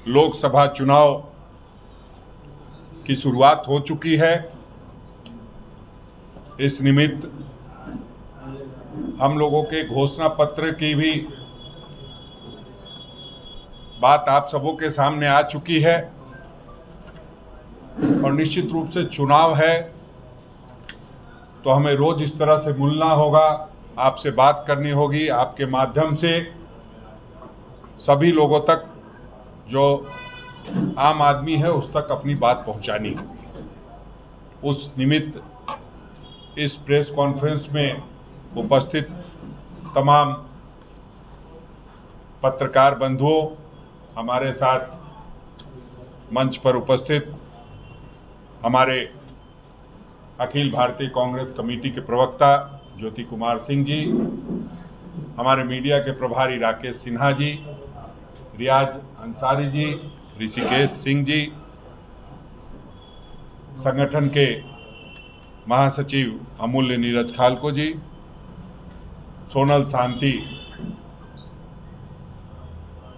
लोकसभा चुनाव की शुरुआत हो चुकी है। इस निमित्त हम लोगों के घोषणा पत्र की भी बात आप सबों के सामने आ चुकी है और निश्चित रूप से चुनाव है तो हमें रोज इस तरह से मिलना होगा, आपसे बात करनी होगी, आपके माध्यम से सभी लोगों तक जो आम आदमी है उस तक अपनी बात पहुंचानी होगी। उस निमित्त इस प्रेस कॉन्फ्रेंस में उपस्थित तमाम पत्रकार बंधुओं, हमारे साथ मंच पर उपस्थित हमारे अखिल भारतीय कांग्रेस कमेटी के प्रवक्ता ज्योति कुमार सिंह जी, हमारे मीडिया के प्रभारी राकेश सिन्हा जी, रियाज अंसारी जी, ऋषिकेश सिंह जी, संगठन के महासचिव अमूल्य नीरज खालको जी, सोनल शांति,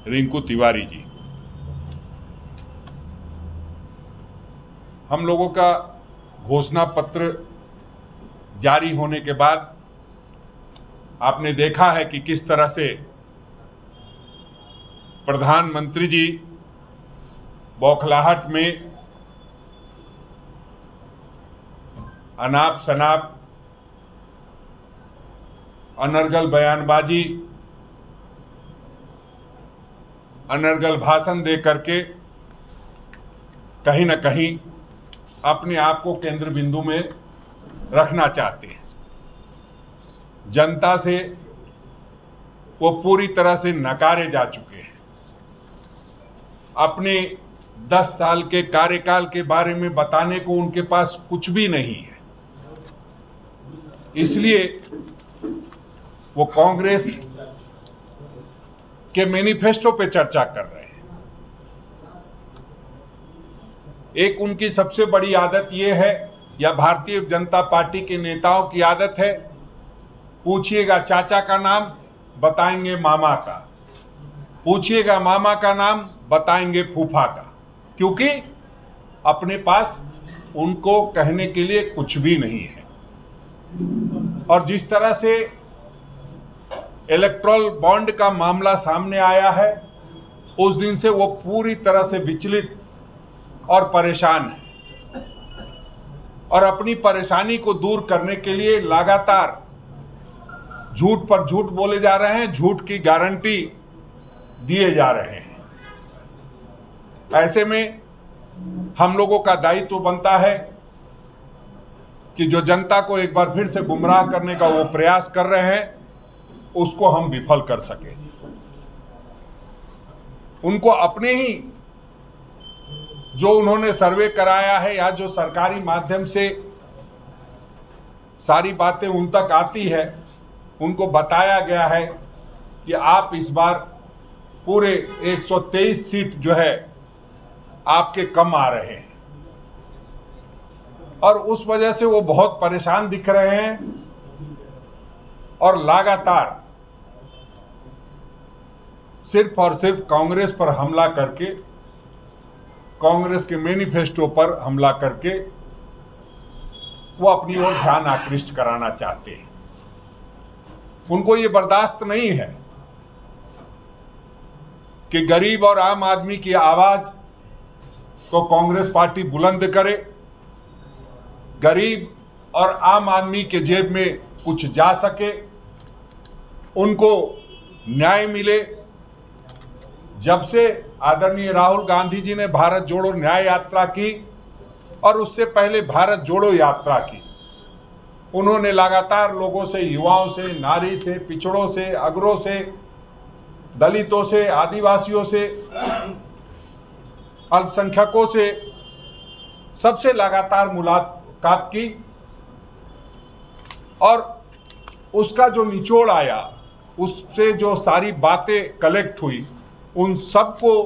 रिंकू तिवारी जी। हम लोगों का घोषणा पत्र जारी होने के बाद आपने देखा है कि किस तरह से प्रधानमंत्री जी बौखलाहट में अनाप शनाप अनर्गल बयानबाजी, अनर्गल भाषण दे करके कहीं न कहीं अपने आप को केंद्र बिंदु में रखना चाहते हैं। जनता से वो पूरी तरह से नकारे जा चुके हैं। अपने 10 साल के कार्यकाल के बारे में बताने को उनके पास कुछ भी नहीं है। इसलिए वो कांग्रेस के मैनिफेस्टो पे चर्चा कर रहे हैं। एक उनकी सबसे बड़ी आदत यह है, या भारतीय जनता पार्टी के नेताओं की आदत है, पूछिएगा चाचा का नाम बताएंगे मामा का, पूछिएगा मामा का नाम बताएंगे फूफा का, क्योंकि अपने पास उनको कहने के लिए कुछ भी नहीं है। और जिस तरह से इलेक्टोरल बॉन्ड का मामला सामने आया है, उस दिन से वो पूरी तरह से विचलित और परेशान है और अपनी परेशानी को दूर करने के लिए लगातार झूठ पर झूठ बोले जा रहे हैं, झूठ की गारंटी दिए जा रहे हैं। ऐसे में हम लोगों का दायित्व बनता है कि जो जनता को एक बार फिर से गुमराह करने का वो प्रयास कर रहे हैं, उसको हम विफल कर सके। उनको अपने ही जो उन्होंने सर्वे कराया है या जो सरकारी माध्यम से सारी बातें उन तक आती है, उनको बताया गया है कि आप इस बार पूरे 123 सीट जो है आपके कम आ रहे हैं और उस वजह से वो बहुत परेशान दिख रहे हैं और लगातार सिर्फ और सिर्फ कांग्रेस पर हमला करके, कांग्रेस के मैनिफेस्टो पर हमला करके वो अपनी ओर ध्यान आकृष्ट कराना चाहते हैं। उनको ये बर्दाश्त नहीं है कि गरीब और आम आदमी की आवाज को कांग्रेस पार्टी बुलंद करे, गरीब और आम आदमी के जेब में कुछ जा सके, उनको न्याय मिले। जब से आदरणीय राहुल गांधी जी ने भारत जोड़ो न्याय यात्रा की और उससे पहले भारत जोड़ो यात्रा की, उन्होंने लगातार लोगों से, युवाओं से, नारी से, पिछड़ों से, अगरों से, दलितों से, आदिवासियों से, अल्पसंख्यकों से, सबसे लगातार मुलाकात की और उसका जो निचोड़ आया, उससे जो सारी बातें कलेक्ट हुई, उन सबको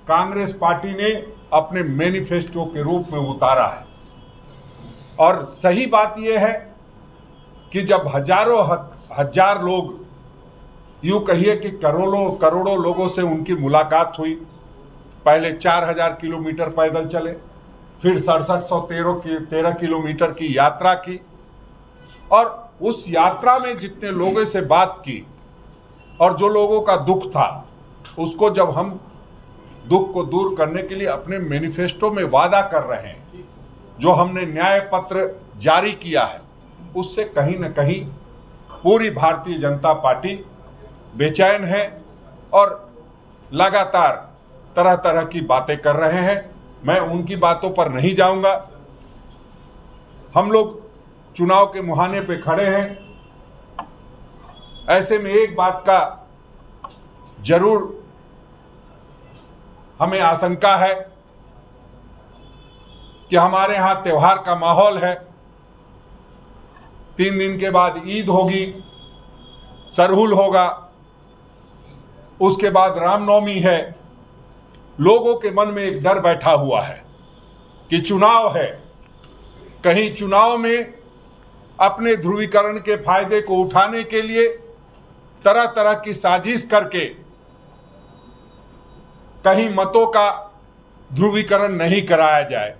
कांग्रेस पार्टी ने अपने मैनिफेस्टो के रूप में उतारा है। और सही बात यह है कि जब हजार लोग, यूं कहिए कि करोड़ों लोगों से उनकी मुलाकात हुई पहले 4000 किलोमीटर पैदल चले, फिर 6713 किलोमीटर की यात्रा की, और उस यात्रा में जितने लोगों से बात की और जो लोगों का दुख था, उसको जब हम दुख को दूर करने के लिए अपने मैनिफेस्टो में वादा कर रहे हैं, जो हमने न्याय पत्र जारी किया है, उससे कहीं न कहीं पूरी भारतीय जनता पार्टी बेचैन है और लगातार तरह तरह की बातें कर रहे हैं। मैं उनकी बातों पर नहीं जाऊंगा। हम लोग चुनाव के मुहाने पे खड़े हैं। ऐसे में एक बात का जरूर हमें आशंका है कि हमारे यहां त्योहार का माहौल है। 3 दिन के बाद ईद होगी, सरहुल होगा, उसके बाद रामनवमी है। लोगों के मन में एक डर बैठा हुआ है कि चुनाव है, कहीं चुनाव में अपने ध्रुवीकरण के फायदे को उठाने के लिए तरह तरह की साजिश करके कहीं मतों का ध्रुवीकरण नहीं कराया जाए।